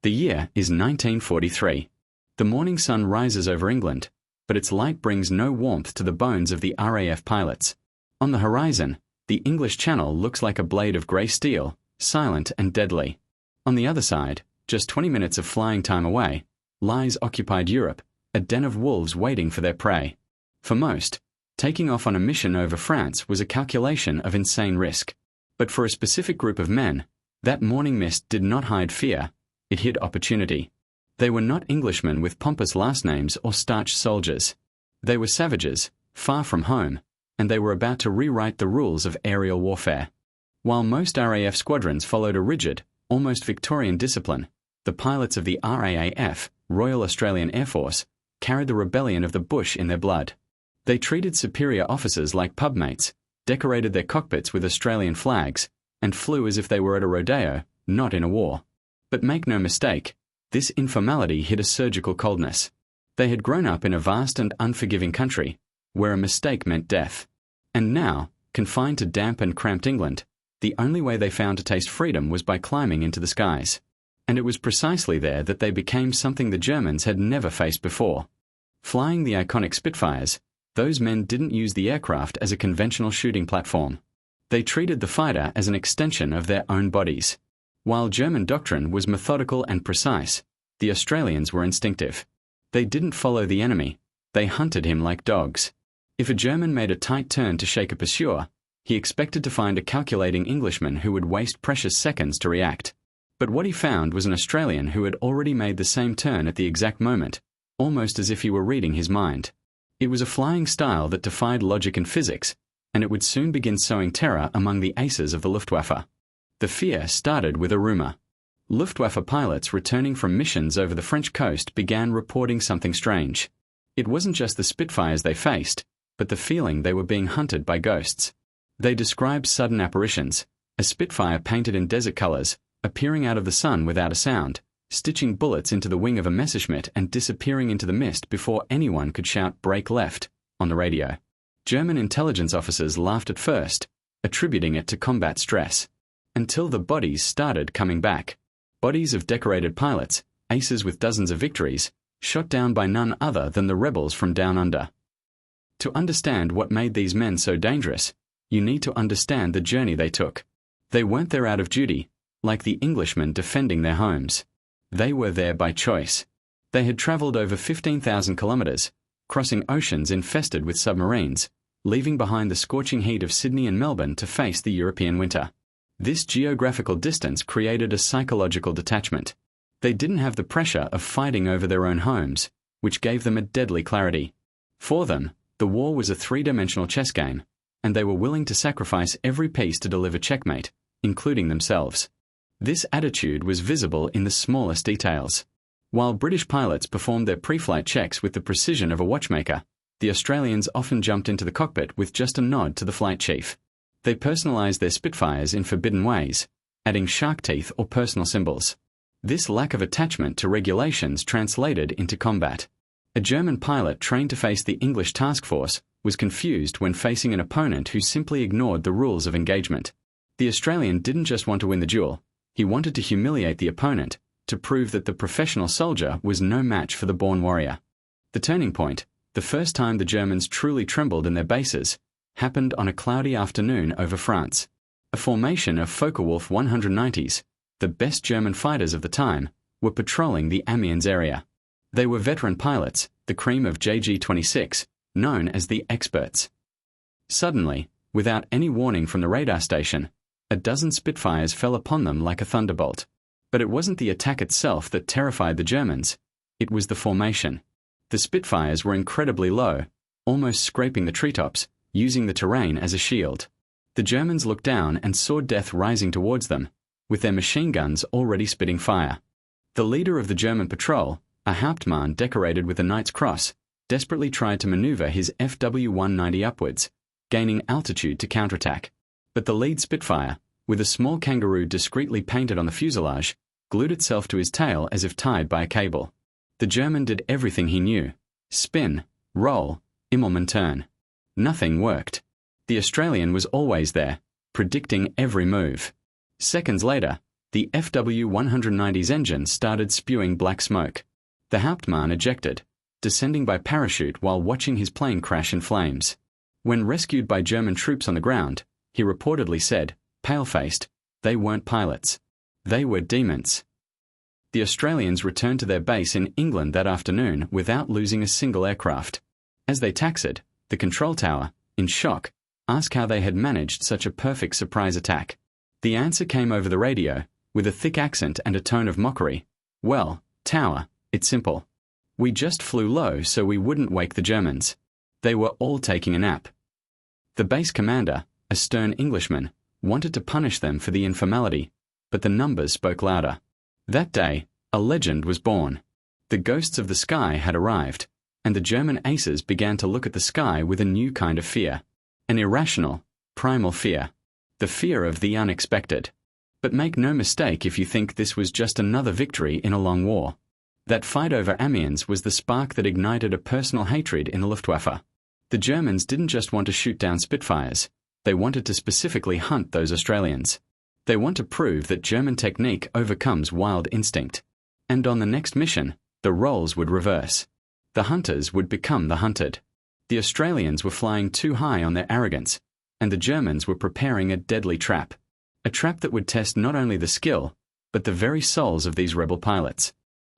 The year is 1943. The morning sun rises over England, but its light brings no warmth to the bones of the RAF pilots. On the horizon, the English Channel looks like a blade of grey steel, silent and deadly. On the other side, just 20 minutes of flying time away, lies occupied Europe, a den of wolves waiting for their prey. For most, taking off on a mission over France was a calculation of insane risk. But for a specific group of men, that morning mist did not hide fear, it hid opportunity. They were not Englishmen with pompous last names or starched soldiers. They were savages, far from home, and they were about to rewrite the rules of aerial warfare. While most RAF squadrons followed a rigid, almost Victorian discipline, the pilots of the RAAF, Royal Australian Air Force, carried the rebellion of the bush in their blood. They treated superior officers like pubmates, decorated their cockpits with Australian flags, and flew as if they were at a rodeo, not in a war. But make no mistake, this informality hid a surgical coldness. They had grown up in a vast and unforgiving country, where a mistake meant death. And now, confined to damp and cramped England, the only way they found to taste freedom was by climbing into the skies. And it was precisely there that they became something the Germans had never faced before. Flying the iconic Spitfires, those men didn't use the aircraft as a conventional shooting platform. They treated the fighter as an extension of their own bodies. While German doctrine was methodical and precise, the Australians were instinctive. They didn't follow the enemy, they hunted him like dogs. If a German made a tight turn to shake a pursuer, he expected to find a calculating Englishman who would waste precious seconds to react. But what he found was an Australian who had already made the same turn at the exact moment, almost as if he were reading his mind. It was a flying style that defied logic and physics, and it would soon begin sowing terror among the aces of the Luftwaffe. The fear started with a rumor. Luftwaffe pilots returning from missions over the French coast began reporting something strange. It wasn't just the Spitfires they faced, but the feeling they were being hunted by ghosts. They described sudden apparitions, a Spitfire painted in desert colors, appearing out of the sun without a sound, stitching bullets into the wing of a Messerschmitt and disappearing into the mist before anyone could shout "brake left" on the radio. German intelligence officers laughed at first, attributing it to combat stress. Until the bodies started coming back. Bodies of decorated pilots, aces with dozens of victories, shot down by none other than the rebels from down under. To understand what made these men so dangerous, you need to understand the journey they took. They weren't there out of duty, like the Englishmen defending their homes. They were there by choice. They had traveled over 15,000 kilometers, crossing oceans infested with submarines, leaving behind the scorching heat of Sydney and Melbourne to face the European winter. This geographical distance created a psychological detachment. They didn't have the pressure of fighting over their own homes, which gave them a deadly clarity. For them, the war was a three-dimensional chess game, and they were willing to sacrifice every piece to deliver checkmate, including themselves. This attitude was visible in the smallest details. While British pilots performed their pre-flight checks with the precision of a watchmaker, the Australians often jumped into the cockpit with just a nod to the flight chief. They personalized their Spitfires in forbidden ways, adding shark teeth or personal symbols. This lack of attachment to regulations translated into combat. A German pilot trained to face the English task force was confused when facing an opponent who simply ignored the rules of engagement. The Australian didn't just want to win the duel, he wanted to humiliate the opponent, to prove that the professional soldier was no match for the born warrior. The turning point, the first time the Germans truly trembled in their bases, happened on a cloudy afternoon over France. A formation of Focke-Wulf 190s, the best German fighters of the time, were patrolling the Amiens area. They were veteran pilots, the cream of JG-26, known as the experts. Suddenly, without any warning from the radar station, a dozen Spitfires fell upon them like a thunderbolt. But it wasn't the attack itself that terrified the Germans, it was the formation. The Spitfires were incredibly low, almost scraping the treetops, using the terrain as a shield. The Germans looked down and saw death rising towards them, with their machine guns already spitting fire. The leader of the German patrol, a Hauptmann decorated with a Knight's Cross, desperately tried to maneuver his FW-190 upwards, gaining altitude to counterattack. But the lead Spitfire, with a small kangaroo discreetly painted on the fuselage, glued itself to his tail as if tied by a cable. The German did everything he knew: spin, roll, Immelmann turn. Nothing worked. The Australian was always there, predicting every move. Seconds later, The FW-190's engine started spewing black smoke. The Hauptmann ejected, descending by parachute while watching his plane crash in flames. When rescued by German troops on the ground, he reportedly said, pale-faced, "They weren't pilots. They were demons." The Australians returned to their base in England that afternoon without losing a single aircraft. As they taxied, the control tower, in shock, asked how they had managed such a perfect surprise attack. The answer came over the radio, with a thick accent and a tone of mockery. "Well, tower, it's simple. We just flew low so we wouldn't wake the Germans. They were all taking a nap." The base commander, a stern Englishman, wanted to punish them for the informality, but the numbers spoke louder. That day, a legend was born. The ghosts of the sky had arrived, and the German aces began to look at the sky with a new kind of fear. An irrational, primal fear. The fear of the unexpected. But make no mistake if you think this was just another victory in a long war. That fight over Amiens was the spark that ignited a personal hatred in the Luftwaffe. The Germans didn't just want to shoot down Spitfires, they wanted to specifically hunt those Australians. They want to prove that German technique overcomes wild instinct. And on the next mission, the roles would reverse. The hunters would become the hunted. The Australians were flying too high on their arrogance, and the Germans were preparing a deadly trap. A trap that would test not only the skill, but the very souls of these rebel pilots.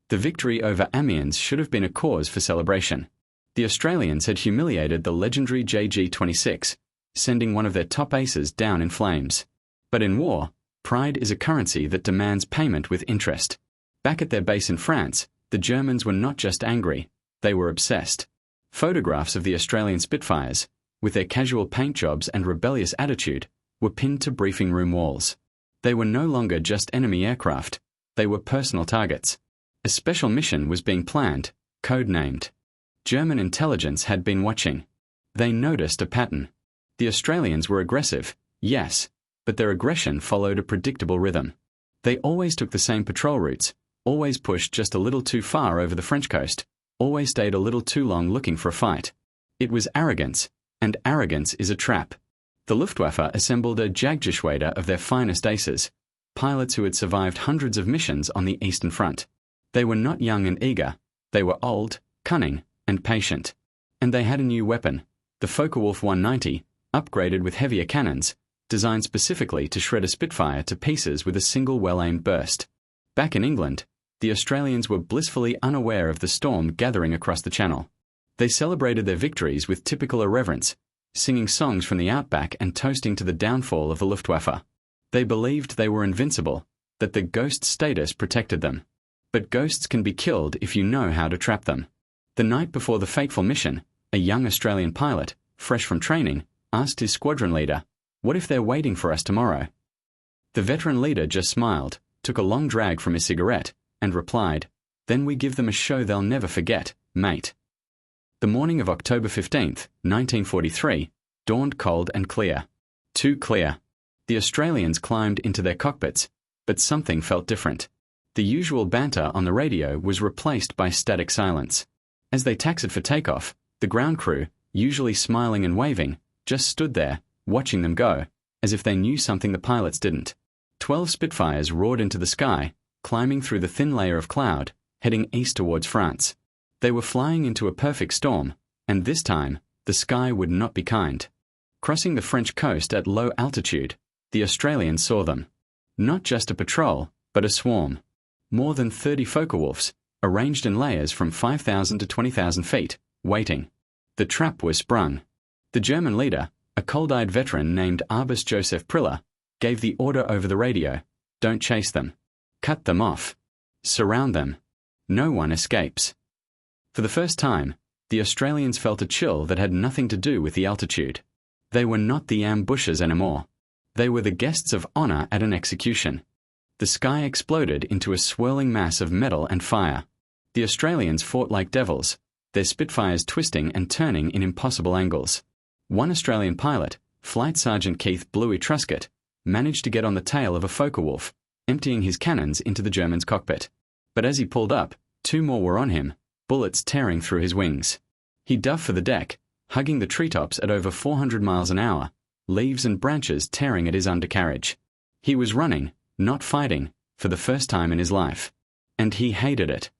The victory over Amiens should have been a cause for celebration. The Australians had humiliated the legendary JG-26, sending one of their top aces down in flames. But in war, pride is a currency that demands payment with interest. Back at their base in France, the Germans were not just angry, they were obsessed. Photographs of the Australian Spitfires, with their casual paint jobs and rebellious attitude, were pinned to briefing room walls. They were no longer just enemy aircraft, they were personal targets. A special mission was being planned, code-named. German intelligence had been watching. They noticed a pattern. The Australians were aggressive, yes, but their aggression followed a predictable rhythm. They always took the same patrol routes, always pushed just a little too far over the French coast, always stayed a little too long looking for a fight. It was arrogance, and arrogance is a trap. The Luftwaffe assembled a Jagdgeschwader of their finest aces, pilots who had survived hundreds of missions on the Eastern Front. They were not young and eager, they were old, cunning, and patient. And they had a new weapon, the Focke-Wulf 190, upgraded with heavier cannons, designed specifically to shred a Spitfire to pieces with a single well-aimed burst. Back in England, the Australians were blissfully unaware of the storm gathering across the Channel. They celebrated their victories with typical irreverence, singing songs from the outback and toasting to the downfall of the Luftwaffe. They believed they were invincible, that the ghost status protected them. But ghosts can be killed if you know how to trap them. The night before the fateful mission, a young Australian pilot, fresh from training, asked his squadron leader, "What if they're waiting for us tomorrow?" The veteran leader just smiled, took a long drag from his cigarette, and replied, "Then we give them a show they'll never forget, mate." The morning of October 15th, 1943, dawned cold and clear. Too clear. The Australians climbed into their cockpits, but something felt different. The usual banter on the radio was replaced by static silence. As they taxied for takeoff, the ground crew, usually smiling and waving, just stood there, watching them go, as if they knew something the pilots didn't. 12 Spitfires roared into the sky, climbing through the thin layer of cloud, heading east towards France. They were flying into a perfect storm, and this time, the sky would not be kind. Crossing the French coast at low altitude, the Australians saw them. Not just a patrol, but a swarm. More than 30 Focke-Wulfs, arranged in layers from 5,000 to 20,000 feet, waiting. The trap was sprung. The German leader, a cold-eyed veteran named Arbus Joseph Priller, gave the order over the radio, "Don't chase them. Cut them off. Surround them. No one escapes." For the first time, the Australians felt a chill that had nothing to do with the altitude. They were not the ambushers anymore. They were the guests of honor at an execution. The sky exploded into a swirling mass of metal and fire. The Australians fought like devils, their Spitfires twisting and turning in impossible angles. One Australian pilot, Flight Sergeant Keith Bluey Truscott, managed to get on the tail of a Focke-Wulf, emptying his cannons into the German's cockpit. But as he pulled up, 2 more were on him, bullets tearing through his wings. He dove for the deck, hugging the treetops at over 400 miles an hour, leaves and branches tearing at his undercarriage. He was running, not fighting, for the first time in his life. And he hated it.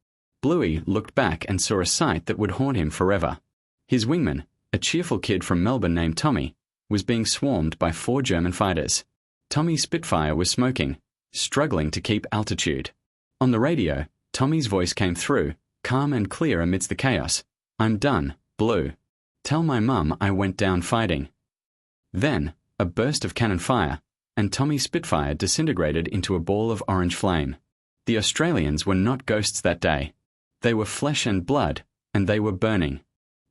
Bluey looked back and saw a sight that would haunt him forever. His wingman, a cheerful kid from Melbourne named Tommy, was being swarmed by 4 German fighters. Tommy's Spitfire was smoking, struggling to keep altitude. On the radio, Tommy's voice came through, calm and clear amidst the chaos. "I'm done, Blue. Tell my mum I went down fighting." Then, a burst of cannon fire, and Tommy's Spitfire disintegrated into a ball of orange flame. The Australians were not ghosts that day. They were flesh and blood, and they were burning.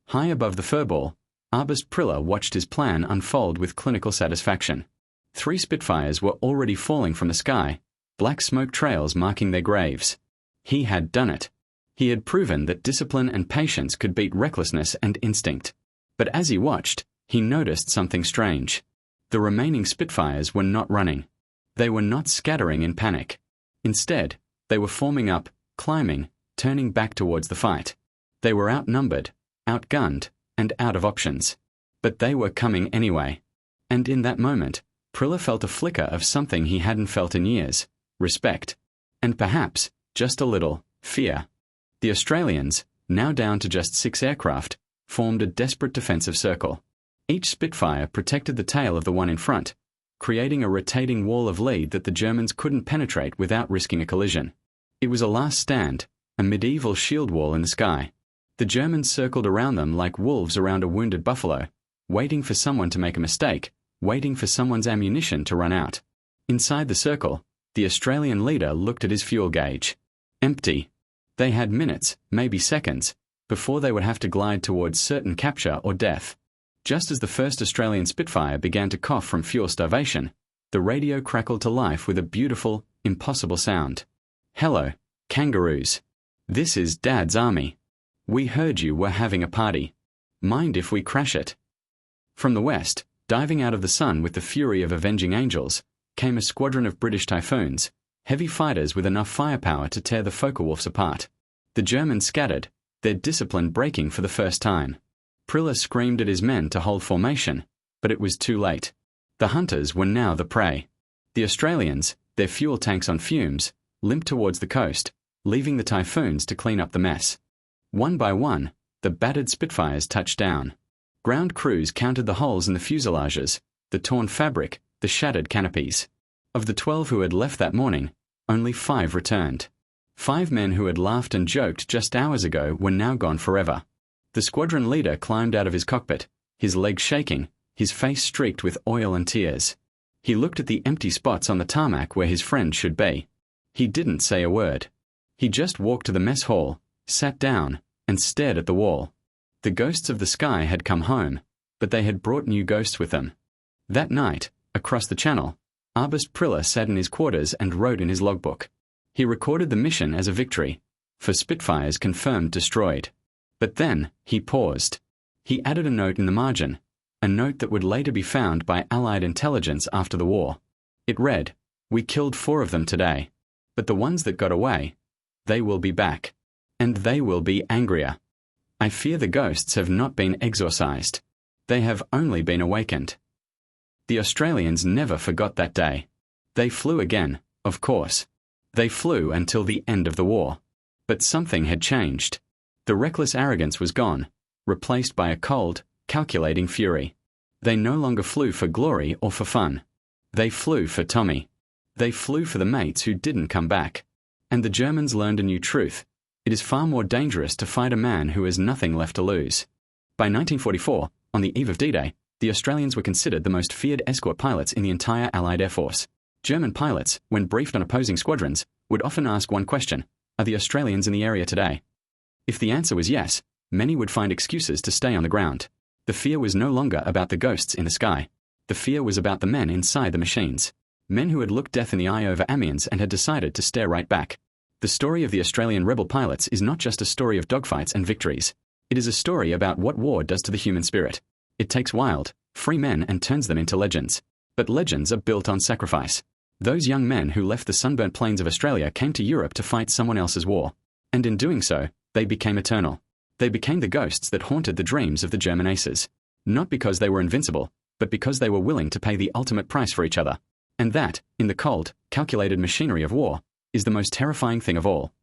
High above the furball, Arbus Priller watched his plan unfold with clinical satisfaction. 3 Spitfires were already falling from the sky, black smoke trails marking their graves. He had done it. He had proven that discipline and patience could beat recklessness and instinct. But as he watched, he noticed something strange. The remaining Spitfires were not running. They were not scattering in panic. Instead, they were forming up, climbing, turning back towards the fight. They were outnumbered, outgunned, and out of options. But they were coming anyway. And in that moment, Priller felt a flicker of something he hadn't felt in years: respect. And perhaps, just a little, fear. The Australians, now down to just 6 aircraft, formed a desperate defensive circle. Each Spitfire protected the tail of the one in front, creating a rotating wall of lead that the Germans couldn't penetrate without risking a collision. It was a last stand, a medieval shield wall in the sky. The Germans circled around them like wolves around a wounded buffalo, waiting for someone to make a mistake, waiting for someone's ammunition to run out. Inside the circle, the Australian leader looked at his fuel gauge. Empty. They had minutes, maybe seconds, before they would have to glide towards certain capture or death. Just as the first Australian Spitfire began to cough from fuel starvation, the radio crackled to life with a beautiful, impossible sound. "Hello, kangaroos. This is Dad's army. We heard you were having a party. Mind if we crash it?" From the west, diving out of the sun with the fury of avenging angels, came a squadron of British Typhoons, heavy fighters with enough firepower to tear the Focke-Wulfs apart. The Germans scattered, their discipline breaking for the first time. Priller screamed at his men to hold formation, but it was too late. The hunters were now the prey. The Australians, their fuel tanks on fumes, limped towards the coast, leaving the Typhoons to clean up the mess. One by one, the battered Spitfires touched down. Ground crews counted the holes in the fuselages, the torn fabric, the shattered canopies. Of the 12 who had left that morning, only 5 returned. 5 men who had laughed and joked just hours ago were now gone forever. The squadron leader climbed out of his cockpit, his legs shaking, his face streaked with oil and tears. He looked at the empty spots on the tarmac where his friend should be. He didn't say a word. He just walked to the mess hall, sat down, and stared at the wall. The ghosts of the sky had come home, but they had brought new ghosts with them. That night, across the channel, Arbus Priller sat in his quarters and wrote in his logbook. He recorded the mission as a victory, for Spitfires confirmed destroyed. But then, he paused. He added a note in the margin, a note that would later be found by Allied intelligence after the war. It read, "We killed 4 of them today, but the ones that got away, they will be back. And they will be angrier. I fear the ghosts have not been exorcised. They have only been awakened." The Australians never forgot that day. They flew again, of course. They flew until the end of the war. But something had changed. The reckless arrogance was gone, replaced by a cold, calculating fury. They no longer flew for glory or for fun. They flew for Tommy. They flew for the mates who didn't come back. And the Germans learned a new truth. It is far more dangerous to fight a man who has nothing left to lose. By 1944, on the eve of D-Day, the Australians were considered the most feared escort pilots in the entire Allied Air Force. German pilots, when briefed on opposing squadrons, would often ask one question: are the Australians in the area today? If the answer was yes, many would find excuses to stay on the ground. The fear was no longer about the ghosts in the sky. The fear was about the men inside the machines. Men who had looked death in the eye over Amiens and had decided to stare right back. The story of the Australian rebel pilots is not just a story of dogfights and victories. It is a story about what war does to the human spirit. It takes wild, free men and turns them into legends. But legends are built on sacrifice. Those young men who left the sunburnt plains of Australia came to Europe to fight someone else's war. And in doing so, they became eternal. They became the ghosts that haunted the dreams of the German aces. Not because they were invincible, but because they were willing to pay the ultimate price for each other. And that, in the cold, calculated machinery of war, is the most terrifying thing of all.